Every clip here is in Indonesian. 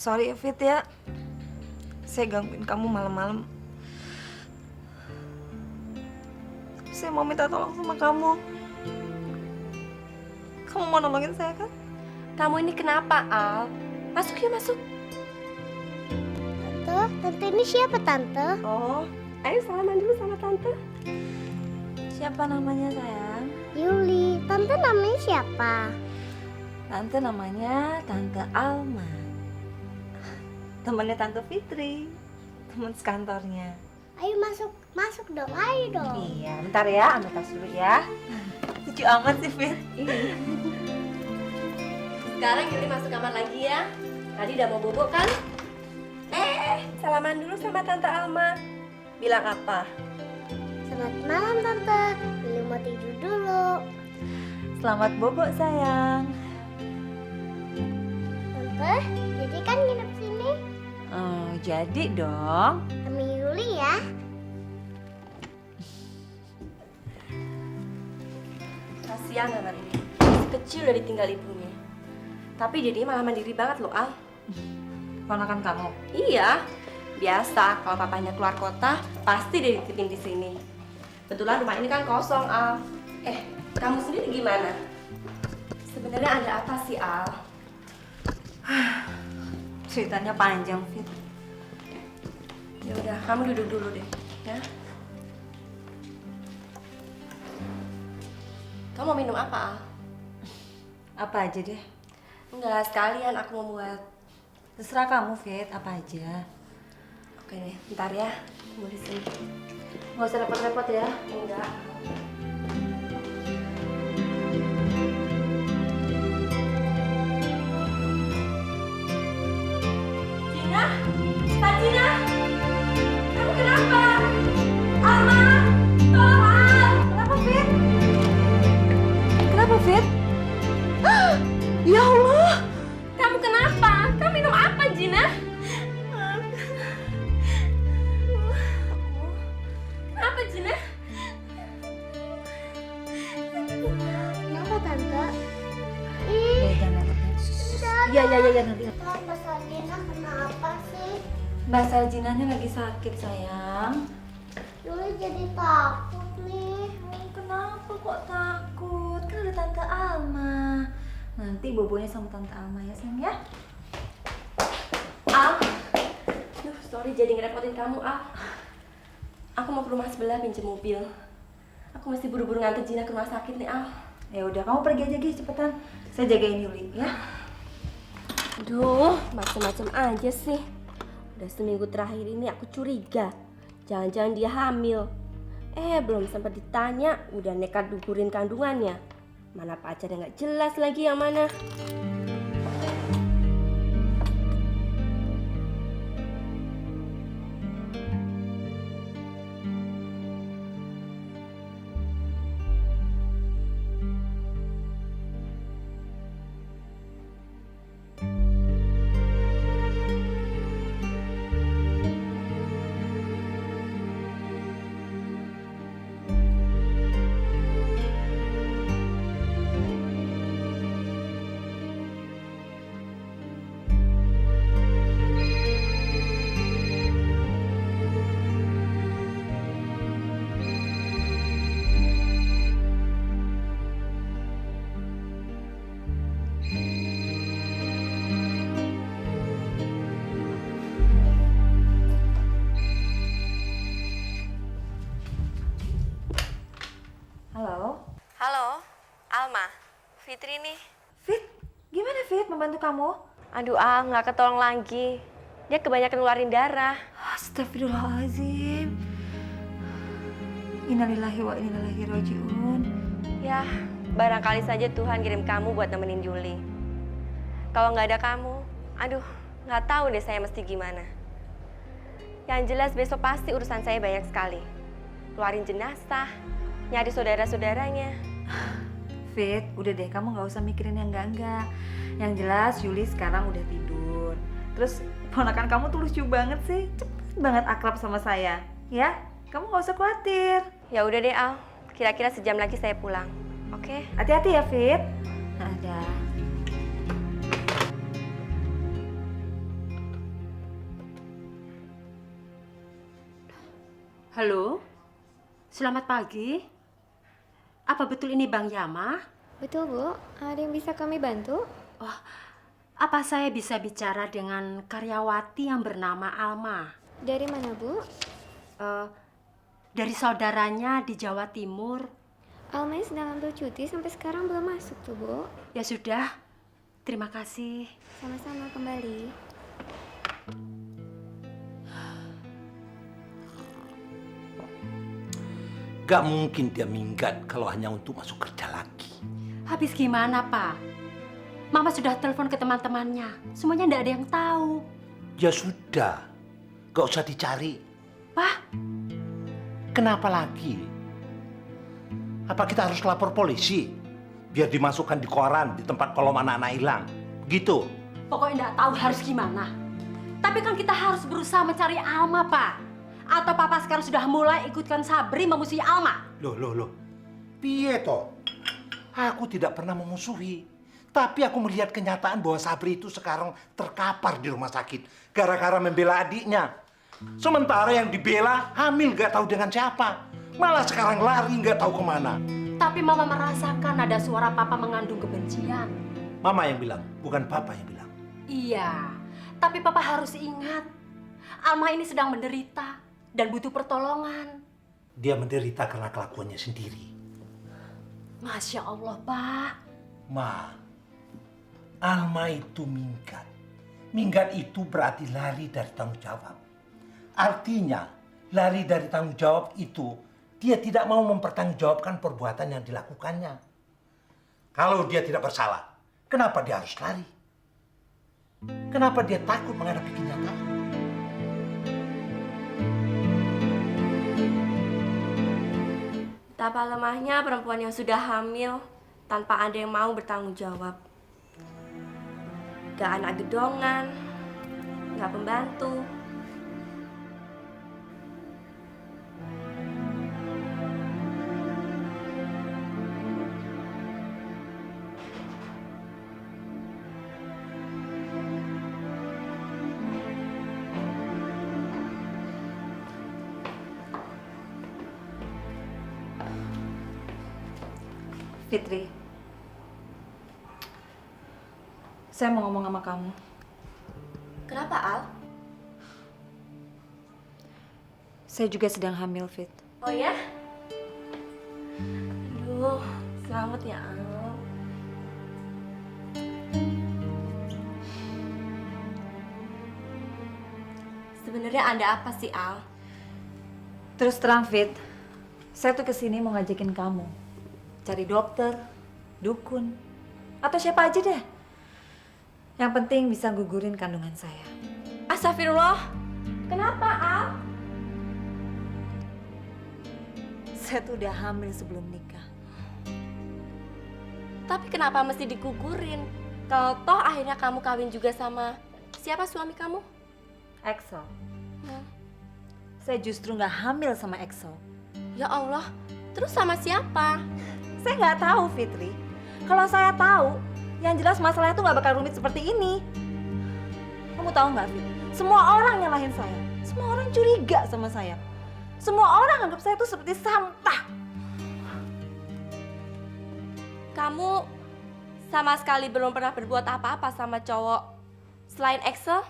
Sorry ya Fit ya, saya gangguin kamu malam-malam. Saya mau minta tolong sama kamu. Kamu mau nolongin saya kan? Kamu ini kenapa, Al? Masuk yuk, masuk. Tante ini siapa Tante? Oh, ayo salaman dulu sama Tante. Siapa namanya sayang? Yuli. Tante namanya siapa? Tante namanya Tante Alma. Temannya Tante Fitri, teman sekantornya. Ayo masuk dong, ayo dong. Iya, bentar ya, ambil tas dulu ya. Lucu amat sih Fit. Sekarang Yuli masuk kamar lagi ya. Tadi udah mau bobo kan? Salaman dulu sama Tante Alma. Bilang apa? Selamat malam Tante. Yuli mau tidur dulu. Selamat bobo sayang. Tante, jadi kan nginep sini? Oh, jadi dong. Sama Yuli ya. Kasihan anak ini. Masih kecil udah ditinggal ibunya. Tapi jadinya malah mandiri banget loh, Al. Ponakan kamu? Iya, biasa kalau papanya keluar kota pasti dia dititipin di sini. Kebetulan rumah ini kan kosong, Al. Kamu sendiri gimana? Sebenarnya ada apa sih, Al? Ceritanya panjang Fit. Ya udah, kamu duduk dulu deh, ya. Kamu mau minum apa, Al? Apa aja deh. Enggak, sekalian aku mau buat. Terserah kamu Fit, apa aja. Oke deh, bentar ya. Tunggu di sini. Nggak usah repot-repot ya. Enggak. Cina? Kak Cina? Kamu kenapa? Alma? Tolong, Al! Kenapa Fit? Kenapa Fit? Ya Allah! Kamu kenapa? Kamu minum apa, Cina? Kenapa, Cina? Kenapa Tante? Ya, jangan Iya, nanti. Mbak Sarjina kenapa sih? Mbak Sarjinanya lagi sakit sayang. Yuli jadi takut nih. Kenapa kok takut? Kan ada Tante Alma. Nanti bobonya sama Tante Alma ya sayang ya. Al? Duh, sorry jadi ngerepotin kamu, Al. Aku mau ke rumah sebelah pinjem mobil. Aku mesti buru-buru nganter Cina ke rumah sakit nih, Al. Ya udah, kamu pergi aja Gi, cepetan. Saya jagain Yuli ya. Duh, macem-macem aja sih. Udah seminggu terakhir ini aku curiga. Jangan-jangan dia hamil. Belum sempat ditanya, udah nekat gugurin kandungannya. Mana pacar yang gak jelas lagi yang mana. Halo. Halo, Alma. Fitri nih. Fit, gimana Fit membantu kamu? Aduh, Al, gak ketolong lagi. Dia kebanyakan ngeluarin darah. Astagfirullahaladzim. Innalillahi wa inna ilaihi raji'un. Ya, barangkali saja Tuhan kirim kamu buat nemenin Yuli. Kalau nggak ada kamu, aduh, nggak tahu deh saya mesti gimana. Yang jelas besok pasti urusan saya banyak sekali. Keluarin jenazah, nyari saudara-saudaranya. Fit, udah deh, kamu nggak usah mikirin yang enggak. Yang jelas Yuli sekarang udah tidur. Terus ponakan kamu tuh lucu banget sih, cepet banget akrab sama saya. Ya, kamu nggak usah khawatir. Ya udah deh, Al. Kira-kira sejam lagi saya pulang. Oke? Hati-hati ya Fit. Ada. Halo, selamat pagi. Apa betul ini Bang Yama? Betul, Bu. Ada yang bisa kami bantu? Oh, apa saya bisa bicara dengan karyawati yang bernama Alma? Dari mana, Bu? Eh, dari saudaranya di Jawa Timur. Alma sedang ambil cuti sampai sekarang belum masuk tuh, Bu. Ya sudah, terima kasih. Sama-sama kembali. Gak mungkin dia minggat kalau hanya untuk masuk kerja lagi. Habis gimana, Pak? Mama sudah telepon ke teman-temannya. Semuanya tidak ada yang tahu. Ya sudah, gak usah dicari. Pak, Kenapa lagi? Apa kita harus lapor polisi? Biar dimasukkan di koran di tempat kolom anak-anak hilang. Begitu. pokoknya tidak tahu harus gimana. Tapi kan kita harus berusaha mencari Alma, Pak. Atau Papa sekarang sudah mulai ikutkan Sabri memusuhi Alma? Loh. Piye toh? Aku tidak pernah memusuhi. Tapi aku melihat kenyataan bahwa Sabri itu sekarang terkapar di rumah sakit. Gara-gara membela adiknya. Sementara yang dibela hamil gak tahu dengan siapa. Malah sekarang lari gak tahu kemana. Tapi Mama merasakan ada suara Papa mengandung kebencian. Mama yang bilang, bukan Papa yang bilang. Iya, tapi Papa harus ingat. Alma ini sedang menderita dan butuh pertolongan. Dia menderita karena kelakuannya sendiri. Masya Allah, Pak. Ma, Alma itu minggat. Minggat itu berarti lari dari tanggung jawab. Artinya, lari dari tanggung jawab itu, dia tidak mau mempertanggungjawabkan perbuatan yang dilakukannya. Kalau dia tidak bersalah, kenapa dia harus lari? Kenapa dia takut menghadapi kenyataan? Betapa lemahnya perempuan yang sudah hamil tanpa ada yang mau bertanggung jawab. Gak anak gedongan, gak pembantu. Fitri, saya mau ngomong sama kamu. Kenapa, Al? Saya juga sedang hamil, Fit. Oh ya? Aduh, selamat ya, Al. Sebenarnya ada apa sih, Al? Terus terang, Fit, saya tuh kesini mau ngajakin kamu cari dokter, dukun, atau siapa aja deh. Yang penting bisa gugurin kandungan saya. Astagfirullah. Kenapa, Al? Saya tuh udah hamil sebelum nikah. Tapi kenapa mesti digugurin? Kalau toh akhirnya kamu kawin juga sama siapa suami kamu? Axel. Hmm. Saya justru nggak hamil sama Axel. Ya Allah, terus sama siapa? Saya nggak tahu, Fitri. Kalau saya tahu, yang jelas masalahnya tuh nggak bakal rumit seperti ini. Kamu tahu nggak, Fit? Semua orang nyalahin saya. Semua orang curiga sama saya. Semua orang anggap saya tuh seperti sampah. Kamu sama sekali belum pernah berbuat apa-apa sama cowok selain Axel?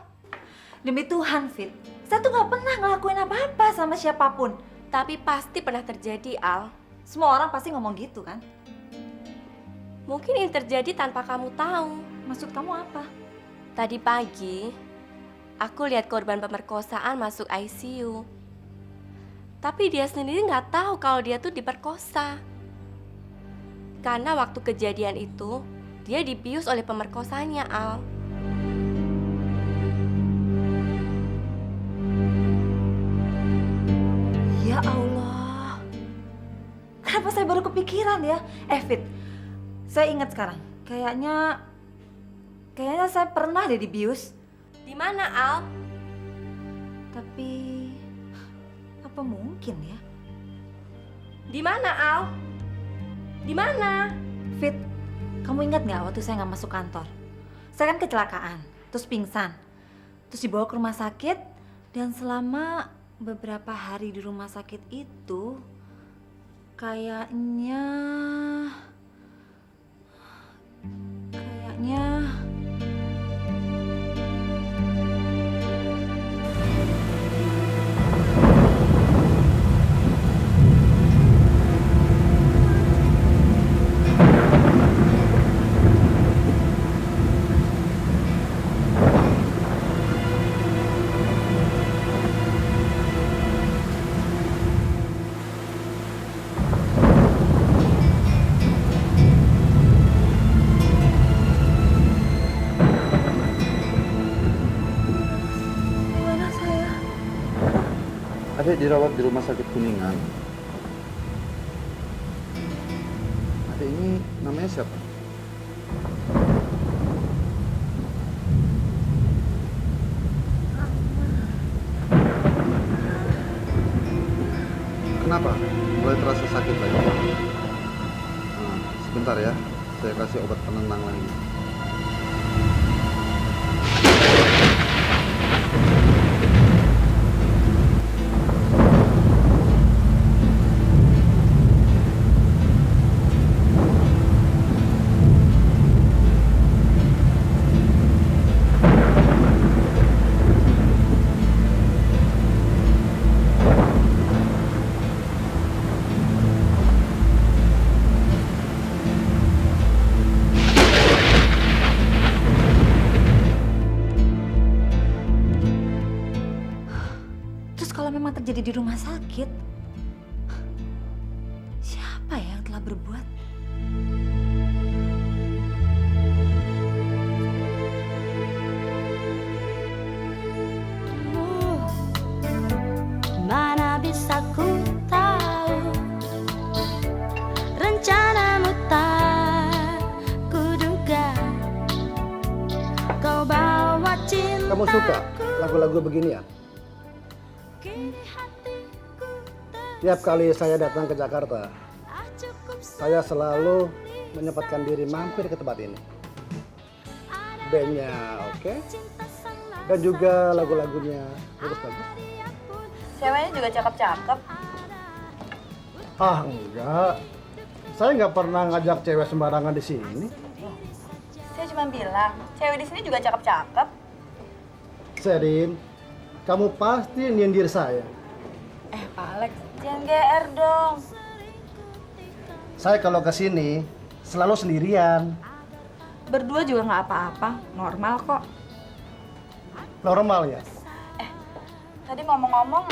Demi Tuhan, Fit. Saya tuh nggak pernah ngelakuin apa-apa sama siapapun. Tapi pasti pernah terjadi, Al. Semua orang pasti ngomong gitu kan? Mungkin ini terjadi tanpa kamu tahu. Maksud kamu apa? Tadi pagi, aku lihat korban pemerkosaan masuk ICU. Tapi dia sendiri nggak tahu kalau dia tuh diperkosa. Karena waktu kejadian itu, dia dibius oleh pemerkosanya, Al. Ya Allah. Kenapa saya baru kepikiran ya? Fit, saya ingat sekarang. Kayaknya saya pernah deh dibius. Di mana, Al? Tapi apa mungkin ya? Di mana, Al? Di mana? Fit, kamu ingat nggak waktu saya nggak masuk kantor? Saya kan kecelakaan, terus pingsan, terus dibawa ke rumah sakit, dan selama beberapa hari di rumah sakit itu kayaknya Adik dirawat di rumah sakit Kuningan. Adik ini namanya siapa? Kenapa? Mulai terasa sakit lagi? Nah, sebentar ya, saya kasih obat penenang lagi. terjadi di rumah sakit. Siapa ya yang telah berbuat? Mana bisa ku tahu rencanamu tak kuduga. Kau bawa cinta. Kamu suka lagu-lagu begini ya? Tiap kali saya datang ke Jakarta, saya selalu menyempatkan diri mampir ke tempat ini. Bandnya oke, dan juga lagu-lagunya bagus-bagus. Ceweknya juga cakep-cakep. Ah enggak, saya nggak pernah ngajak cewek sembarangan di sini. Saya cuma bilang, cewek di sini juga cakep-cakep. Serin, kamu pasti nyindir saya. Pak Alex, jangan GR dong. Saya kalau ke sini selalu sendirian. Berdua juga nggak apa-apa, normal kok. Normal ya? Tadi ngomong-ngomong,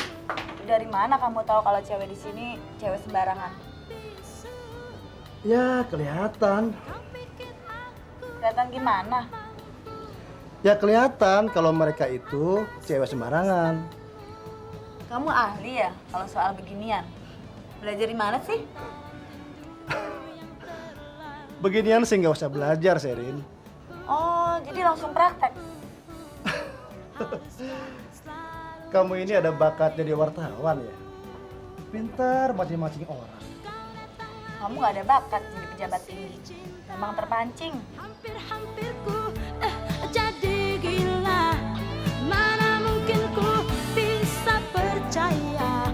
dari mana kamu tahu kalau cewek di sini cewek sembarangan? Ya kelihatan. Kelihatan gimana? Ya kelihatan kalau mereka itu cewek sembarangan. Kamu ahli ya kalau soal beginian? Belajar di mana sih? Beginian sih nggak usah belajar, Serin. Oh, jadi langsung praktek? Kamu ini ada bakat jadi wartawan ya? Pintar macing-macing orang. Kamu nggak ada bakat jadi pejabat tinggi. Memang terpancing. Hampir-hampir ku jadi gila. Mana mungkin ku bisa percaya.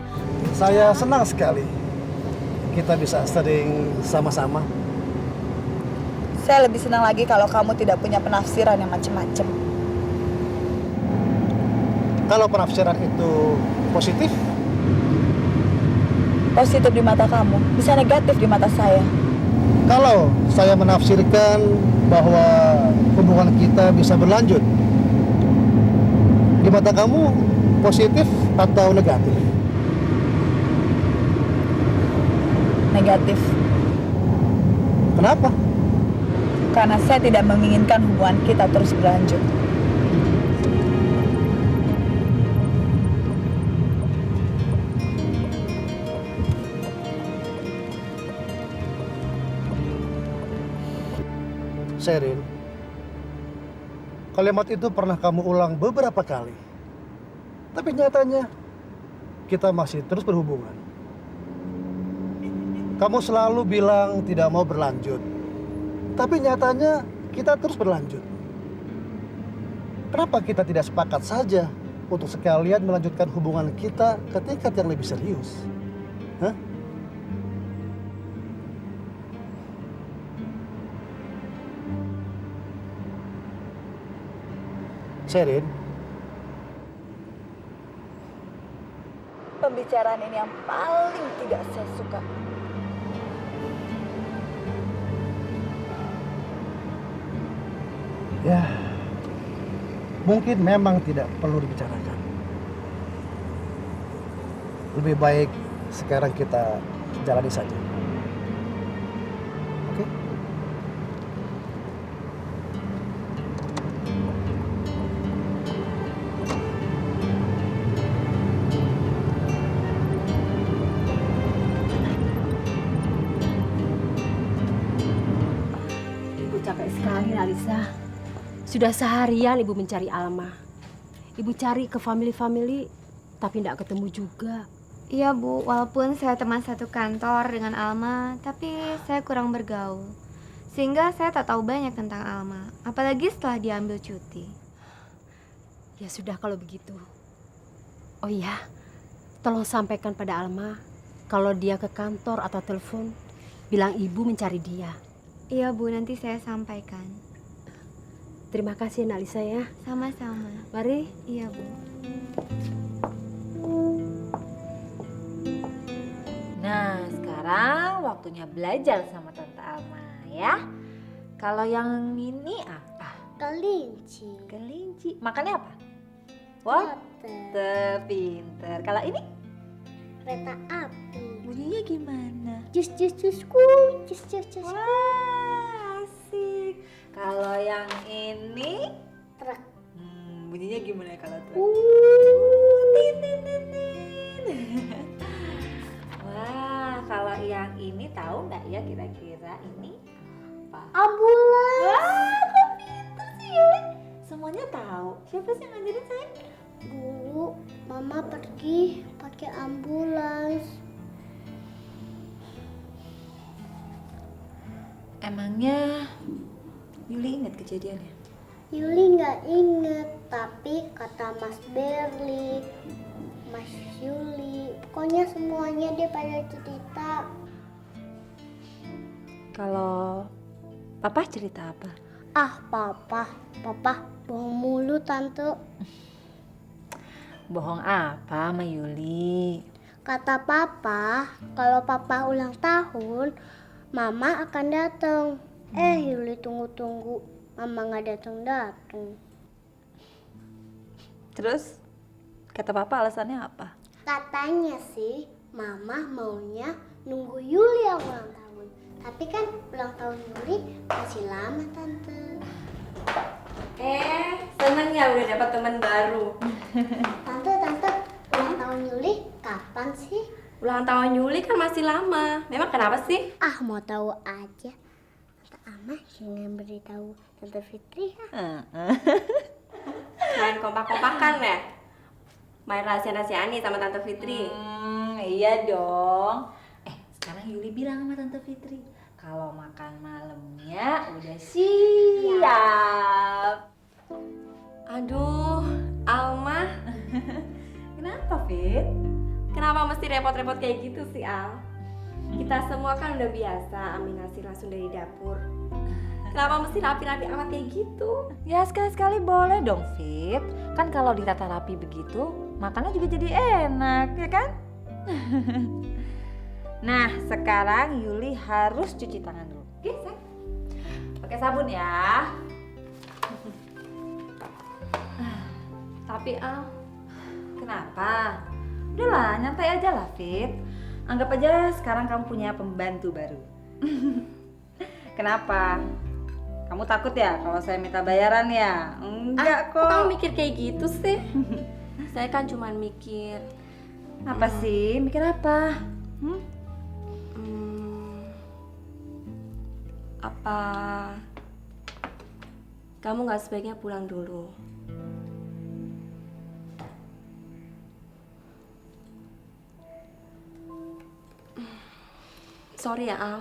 Saya senang sekali kita bisa sering sama-sama. Saya lebih senang lagi kalau kamu tidak punya penafsiran yang macam-macam. Kalau penafsiran itu positif, Positif di mata kamu, bisa negatif di mata saya. kalau saya menafsirkan bahwa hubungan kita bisa berlanjut, di mata kamu positif atau negatif? Negatif. Kenapa? Karena saya tidak menginginkan hubungan kita terus berlanjut. Serin, kalimat itu pernah kamu ulang beberapa kali. Tapi nyatanya, kita masih terus berhubungan. Kamu selalu bilang tidak mau berlanjut. Tapi nyatanya, kita terus berlanjut. Kenapa kita tidak sepakat saja untuk sekalian melanjutkan hubungan kita ke tingkat yang lebih serius. Hah? Sherin, Pembicaraan ini yang paling tidak saya suka. ya mungkin memang tidak perlu dibicarakan. Lebih baik sekarang kita jalani saja. Oke? Ibu capek sekali, Alisa. Sudah seharian Ibu mencari Alma. Ibu cari ke family-family, tapi tidak ketemu juga. Iya Bu, walaupun saya teman satu kantor dengan Alma, tapi saya kurang bergaul. Sehingga saya tak tahu banyak tentang Alma, apalagi setelah diambil cuti. Ya sudah kalau begitu. Oh iya, tolong sampaikan pada Alma kalau dia ke kantor atau telepon, bilang Ibu mencari dia. Iya Bu, nanti saya sampaikan. Terima kasih Nalisa ya. Sama-sama. Mari. Iya Bu. Nah, sekarang waktunya belajar sama Tante Alma ya. Kalau yang ini apa? Kelinci. Kelinci. Makannya apa? Water. Pinter. Kalau ini Kereta api. bunyinya gimana? Jus jus jusku. Jus jus jus. Wah, asik. Kalau yang ini Truk. bunyinya gimana kalau truk? Tin, tin, tin, tin. Wah, kalau yang ini tahu nggak ya kira-kira ini apa? Ambulans. Wah, kok pinter sih Yuli. Semuanya tahu. Siapa sih yang ngajarin saya? Dulu mama pergi pakai ambulans. Emangnya Yuli ingat kejadiannya? Yuli nggak inget, tapi kata Mas Berli, Mas Yuli, pokoknya semuanya dia pada cerita. Kalau Papa cerita apa? Ah, papa bohong mulu tante. Bohong apa sama Yuli? Kata papa, kalau papa ulang tahun, mama akan datang. Yuli tunggu-tunggu, mama nggak datang-datang. Terus kata Papa alasannya apa? Katanya sih, mama maunya nunggu Yuli yang ulang tahun. Tapi kan ulang tahun Yuli masih lama tante. Seneng ya udah dapat teman baru. Tante, ulang tahun Yuli kapan sih? Ulang tahun Yuli kan masih lama. Memang kenapa sih? Ah, mau tahu aja. Tante Ama jangan beritahu Tante Fitri ya. Main kompak-kompakan ya? Main rahasia-rahasiaan nih sama Tante Fitri. Iya dong. Sekarang Yuli bilang sama Tante Fitri kalau makan malamnya udah siap. Aduh, Alma. Kenapa, Fit? Kenapa mesti repot-repot kayak gitu sih, Al? Kita semua kan udah biasa ambil nasi langsung dari dapur. Kenapa mesti rapi-rapi amat kayak gitu? Ya sekali-sekali boleh dong, Fit. Kan kalau ditata rapi begitu, makannya juga jadi enak, ya kan? Nah, sekarang Yuli harus cuci tangan dulu. Oke, sayang? Pakai sabun ya. Tapi Al, Kenapa? Udahlah, nyantai aja lah, Fit. Anggap aja sekarang kamu punya pembantu baru. Kenapa? Kamu takut ya kalau saya minta bayaran ya? Enggak kok kok. kamu mikir kayak gitu sih? Saya kan cuman mikir, Apa sih? Mikir apa? apa kamu nggak sebaiknya pulang dulu? Sorry ya Al,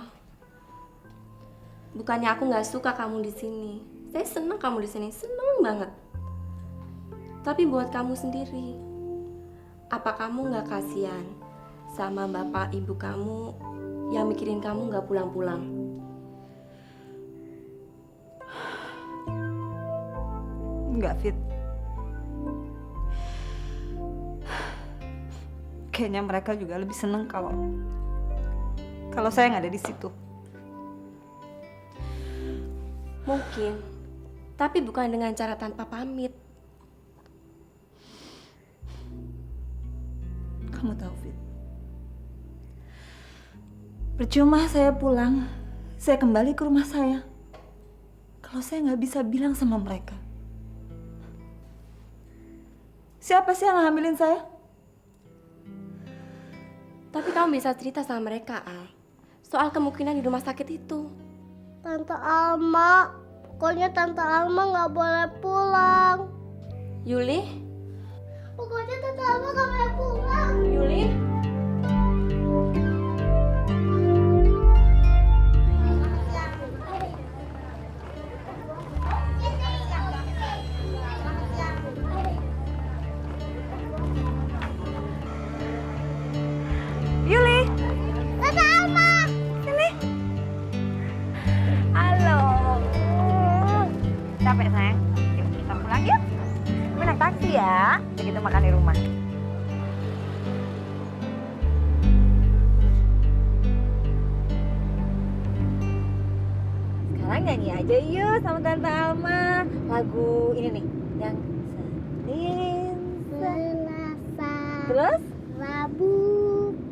bukannya aku nggak suka kamu di sini. Saya senang kamu di sini, senang banget. Tapi buat kamu sendiri, apa kamu nggak kasihan sama bapak ibu kamu yang mikirin kamu nggak pulang-pulang? Enggak, Fit. Kayaknya mereka juga lebih seneng kalau saya nggak ada di situ. Mungkin, tapi bukan dengan cara tanpa pamit. Kamu tahu, Fit, percuma saya pulang, saya kembali ke rumah saya, kalau saya nggak bisa bilang sama mereka. Siapa sih yang ngambilin saya? Tapi kamu bisa cerita sama mereka, Al, soal kemungkinan di rumah sakit itu. Tante Alma, pokoknya Tante Alma nggak boleh pulang. Yuli? Pokoknya Tante Alma nggak boleh pulang. Yuli? Yuli, Tante Alma. sini. Halo. Capek, sayang? Yuk, kita pulang yuk. Gue naik taksi ya. Jadi kita makan di rumah. Sekarang nyanyi aja yuk sama Tante Alma. Lagu ini nih, yang Senin, Selasa, terus Rabu,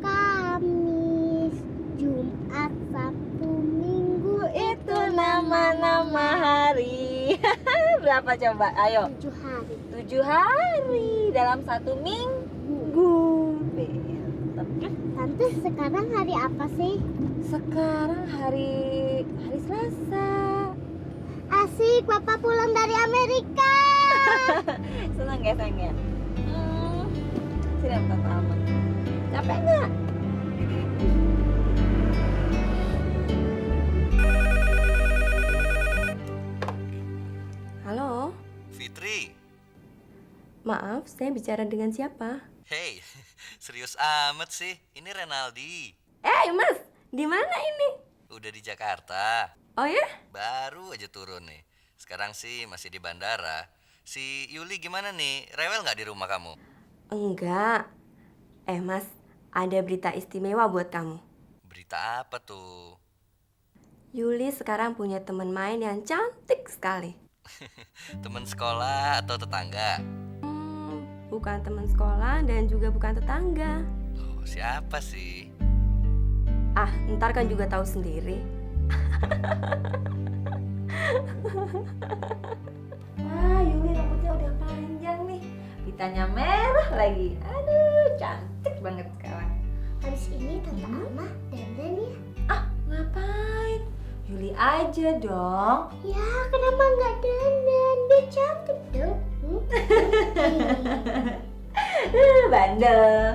Kamis, Jumat, Sabtu, Minggu itu nama-nama hari. Berapa coba? Ayo. 7 hari. 7 hari dalam 1 minggu. Mantap. Tante, sekarang hari apa sih? Sekarang hari Selasa. Asik, Papa pulang dari Amerika. Senang ya, sayang ya? Sini Tante Alma. Capek nggak? Halo? Fitri, Maaf, saya bicara dengan siapa? hey, serius amat sih. Ini Renaldi. Mas, di mana ini? Udah di Jakarta. Oh ya? Baru aja turun nih. Sekarang sih masih di bandara. Si Yuli gimana nih? Rewel nggak di rumah kamu? Enggak. Mas, ada berita istimewa buat kamu. Berita apa tuh? Yuli sekarang punya teman main yang cantik sekali. Temen sekolah atau tetangga? Bukan teman sekolah dan juga bukan tetangga. Loh, siapa sih? Ntar kan juga tahu sendiri. Wah, Yuli rambutnya udah panjang nih. Pitanya merah lagi. Aduh, cantik banget sekarang. Habis ini Tante Alma dandan ya? Ngapain? Yuli aja dong. Ya, kenapa nggak dandan? Dia cantik dong. Bandel.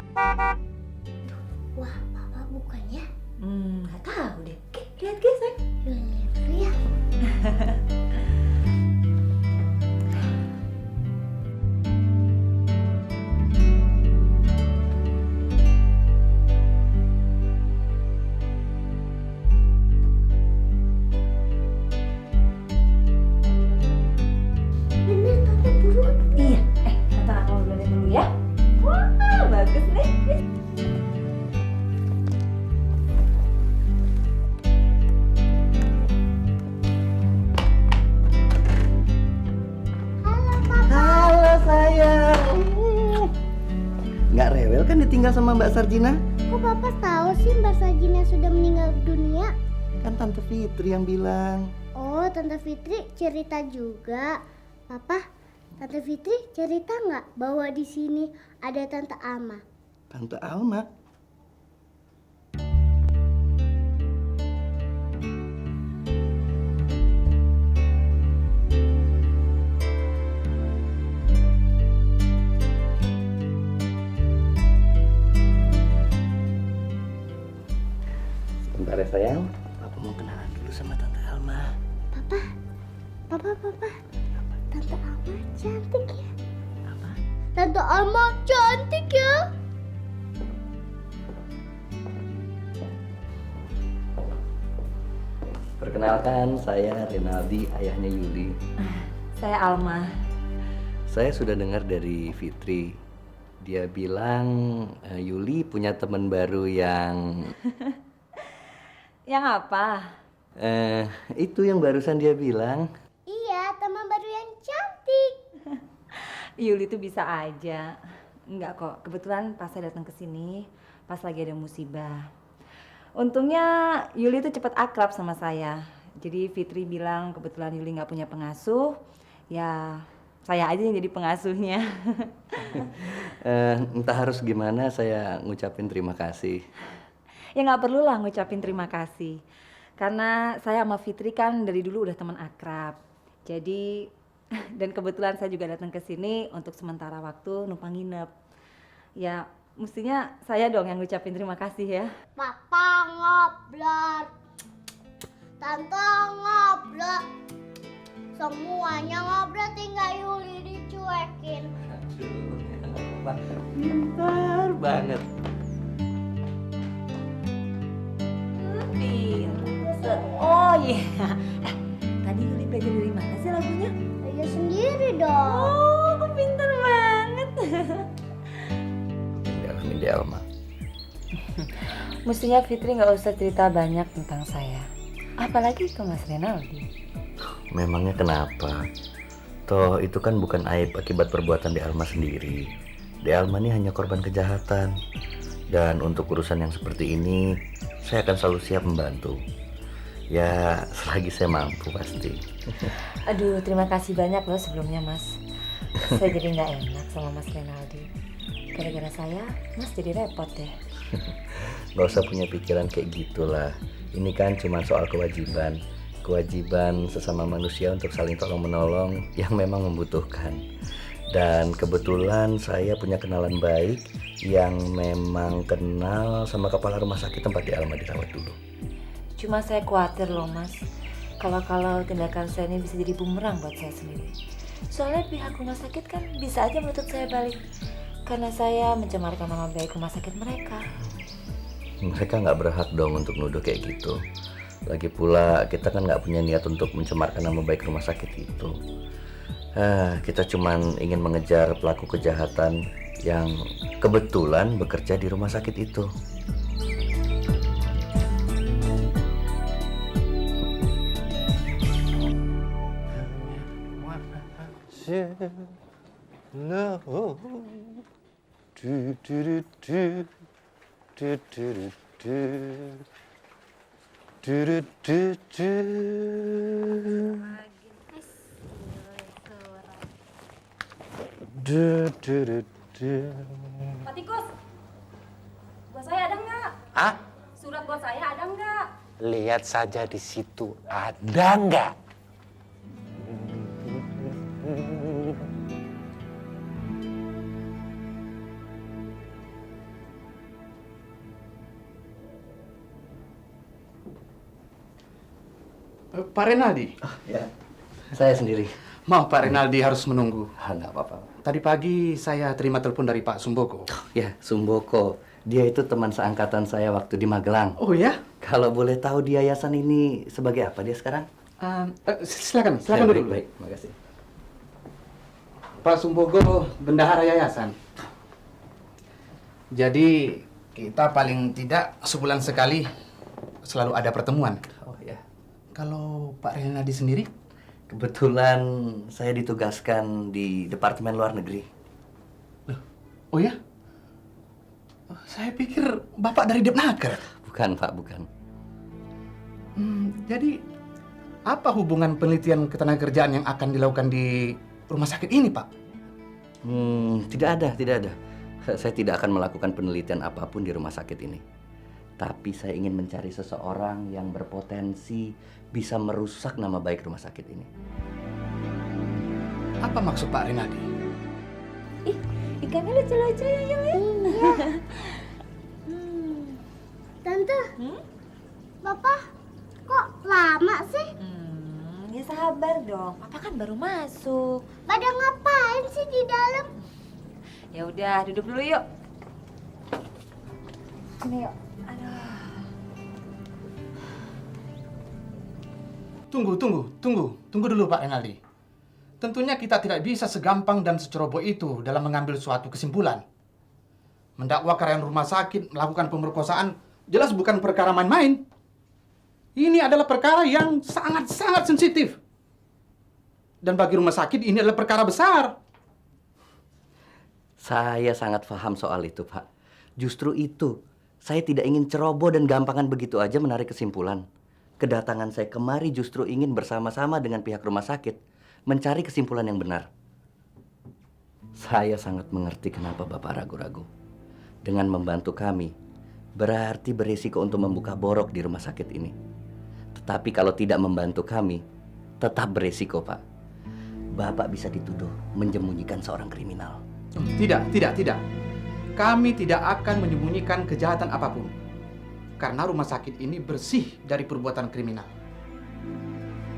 Wah, Papa bukannya? Nggak tahu deh. Lihat guys, sayang. Lihat dulu ya. Bener, Tante buruan. Iya. Tante Alma duluan dulu ya. Wah, bagus nih. Halo, Papa. Halo sayang. Nggak rewel kan ditinggal sama Mbak Sarjina? Kok Papa tahu sih Mbak Sajina sudah meninggal dunia? Kan Tante Fitri yang bilang. Oh, Tante Fitri cerita juga. Papa, Tante Fitri cerita nggak bahwa di sini ada Tante Alma? Tante Alma? Sebentar ya sayang. Papa mau kenalan dulu sama Tante Alma. Papa, Tante Alma cantik ya. Apa? Tante Alma cantik ya. Perkenalkan, saya Renaldi, ayahnya Yuli. Saya Alma. Saya sudah dengar dari Fitri. Dia bilang Yuli punya teman baru yang... Yang apa? Itu yang barusan dia bilang. Iya, teman baru yang cantik. Yuli tuh bisa aja. Enggak kok, kebetulan pas saya datang ke sini, pas lagi ada musibah. Untungnya Yuli tuh cepat akrab sama saya. Jadi Fitri bilang kebetulan Yuli nggak punya pengasuh, ya saya aja yang jadi pengasuhnya. Entah harus gimana, saya ngucapin terima kasih. Ya nggak perlu lah ngucapin terima kasih. Karena saya sama Fitri kan dari dulu udah teman akrab. Jadi, dan kebetulan saya juga datang ke sini untuk sementara waktu numpang nginep. Ya, mestinya saya dong yang ngucapin terima kasih ya. Papa ngobrol, Tante ngobrol, semuanya ngobrol, tinggal Yuli dicuekin. Pintar banget. Pinter. Oh iya. Tadi Yuli belajar dari mana sih lagunya? Belajar sendiri dong. Oh, pinter banget. Amin di Alma. Mestinya Fitri nggak usah cerita banyak tentang saya. Apalagi ke Mas Renaldi. Memangnya kenapa? Toh itu kan bukan aib akibat perbuatan di Alma sendiri. Di Alma ini hanya korban kejahatan. Dan untuk urusan yang seperti ini, saya akan selalu siap membantu. Ya, selagi saya mampu pasti. Aduh, terima kasih banyak loh sebelumnya Mas. Saya jadi nggak enak sama Mas Renaldi. Gara-gara saya, Mas jadi repot deh. Gak usah punya pikiran kayak gitulah. Ini kan cuma soal kewajiban. Kewajiban sesama manusia untuk saling tolong-menolong yang memang membutuhkan. Dan kebetulan saya punya kenalan baik yang memang kenal sama kepala rumah sakit tempat di Alma dirawat dulu. Cuma saya khawatir loh Mas. Kalau tindakan saya ini bisa jadi bumerang buat saya sendiri. Soalnya pihak rumah sakit kan bisa aja menuntut saya balik. Karena saya mencemarkan nama baik rumah sakit mereka. Mereka nggak berhak dong untuk nuduh kayak gitu. Lagi pula kita kan nggak punya niat untuk mencemarkan nama baik rumah sakit itu. Kita cuman ingin mengejar pelaku kejahatan yang kebetulan bekerja di rumah sakit itu. Pak Tikus, buat saya ada nggak? Ah, Surat buat saya ada nggak? lihat saja di situ ada nggak? Pak Renaldi. Ya, saya sendiri. Maaf Pak Renaldi harus menunggu. Nggak apa-apa. Tadi pagi saya terima telepon dari Pak Sumboko. Ya, Sumboko. Dia itu teman seangkatan saya waktu di Magelang. Oh ya? Kalau boleh tahu di yayasan ini sebagai apa dia sekarang? Silakan Ya, duduk. baik, makasih. Pak Sumboko, bendahara yayasan. Jadi kita paling tidak sebulan sekali selalu ada pertemuan. Oh ya. Kalau Pak Renaldi sendiri? Kebetulan saya ditugaskan di Departemen Luar Negeri. Oh ya? Saya pikir Bapak dari Depnaker. Bukan, Pak, bukan. Jadi apa hubungan penelitian ketenagakerjaan yang akan dilakukan di rumah sakit ini, Pak? Tidak ada. Saya tidak akan melakukan penelitian apapun di rumah sakit ini. Tapi saya ingin mencari seseorang yang berpotensi bisa merusak nama baik rumah sakit ini. Apa maksud Pak Renaldi? Ih, ikannya lucu-lucu ya Yuli. Tante, Papa kok lama sih? Ya sabar dong, Papa kan baru masuk. Pada ngapain sih di dalam? Ya udah, duduk dulu yuk. Sini yuk. Aduh. Tunggu dulu Pak Renaldi. Tentunya kita tidak bisa segampang dan seceroboh itu dalam mengambil suatu kesimpulan. Mendakwa karyawan rumah sakit melakukan pemerkosaan jelas bukan perkara main-main. Ini adalah perkara yang sangat-sangat sensitif. Dan bagi rumah sakit ini adalah perkara besar. Saya sangat paham soal itu, Pak. Justru itu, saya tidak ingin ceroboh dan gampangan begitu aja menarik kesimpulan. Kedatangan saya kemari justru ingin bersama-sama dengan pihak rumah sakit mencari kesimpulan yang benar. Saya sangat mengerti kenapa Bapak ragu-ragu. Dengan membantu kami, berarti berisiko untuk membuka borok di rumah sakit ini. Tetapi kalau tidak membantu kami, tetap berisiko, Pak. Bapak bisa dituduh menyembunyikan seorang kriminal. Tidak. Kami tidak akan menyembunyikan kejahatan apapun. Karena rumah sakit ini bersih dari perbuatan kriminal.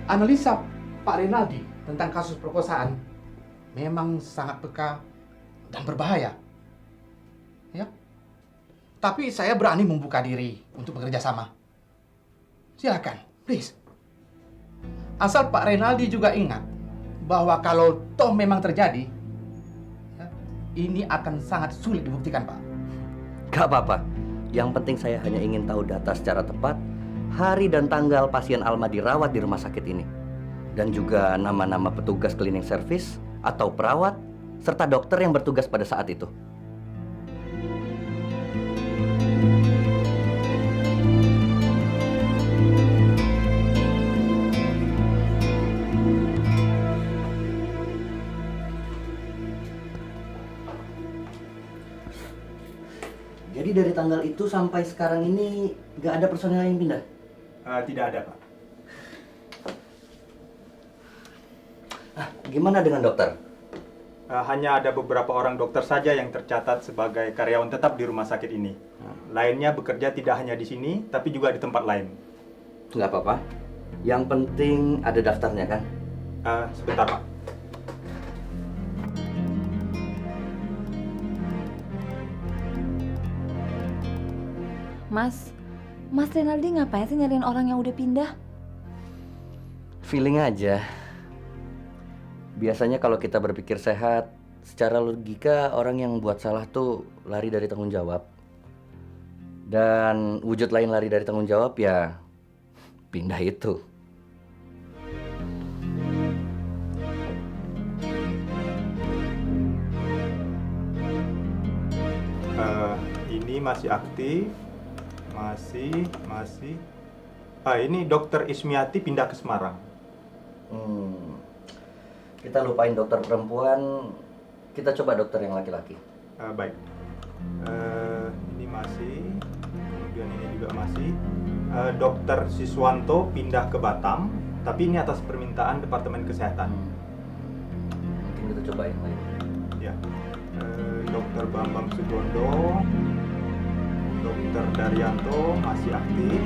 Analisa Pak Renaldi tentang kasus perkosaan memang sangat peka dan berbahaya. Ya. Tapi saya berani membuka diri untuk bekerja sama. Silakan, please. Asal Pak Renaldi juga ingat bahwa kalau toh memang terjadi, ya, ini akan sangat sulit dibuktikan, Pak. Gak apa-apa. Yang penting saya hanya ingin tahu data secara tepat, hari dan tanggal pasien Alma dirawat di rumah sakit ini. Dan juga nama-nama petugas cleaning service atau perawat, serta dokter yang bertugas pada saat itu. Jadi dari tanggal itu sampai sekarang ini nggak ada personel yang pindah? Tidak ada, Pak. Gimana dengan dokter? Hanya ada beberapa orang dokter saja yang tercatat sebagai karyawan tetap di rumah sakit ini. Lainnya bekerja tidak hanya di sini, tapi juga di tempat lain. Nggak apa-apa. Yang penting ada daftarnya, kan? Sebentar, Pak. Mas Renaldi ngapain sih nyariin orang yang udah pindah? Feeling aja. Biasanya kalau kita berpikir sehat, secara logika orang yang buat salah tuh lari dari tanggung jawab. Dan wujud lain lari dari tanggung jawab ya pindah itu. Ini masih aktif. Masih. Ini dokter Ismiati pindah ke Semarang. Kita lupain dokter perempuan, kita coba dokter yang laki-laki. Baik. Ini masih, kemudian ini juga masih. Dokter Siswanto pindah ke Batam, tapi ini atas permintaan Departemen Kesehatan. Mungkin kita coba yang lain. Ya. Dokter Bambang Sugondo, Dokter Daryanto masih aktif.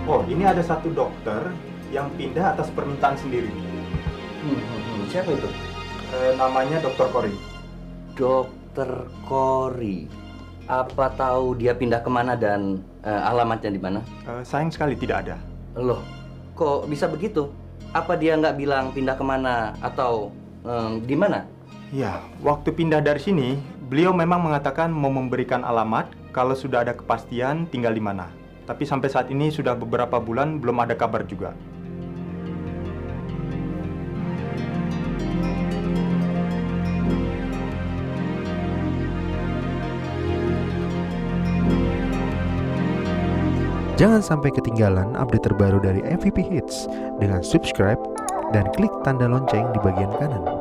Oh, ini ada satu dokter yang pindah atas permintaan sendiri. Siapa itu? Namanya Dokter Kori. Dokter Kori. Apa tahu dia pindah kemana dan alamatnya di mana? Sayang sekali tidak ada. Loh, kok bisa begitu? Apa dia nggak bilang pindah kemana atau di mana? Ya, waktu pindah dari sini, beliau memang mengatakan mau memberikan alamat kalau sudah ada kepastian tinggal di mana. Tapi sampai saat ini sudah beberapa bulan belum ada kabar juga. Jangan sampai ketinggalan update terbaru dari MVP Hits dengan subscribe dan klik tanda lonceng di bagian kanan.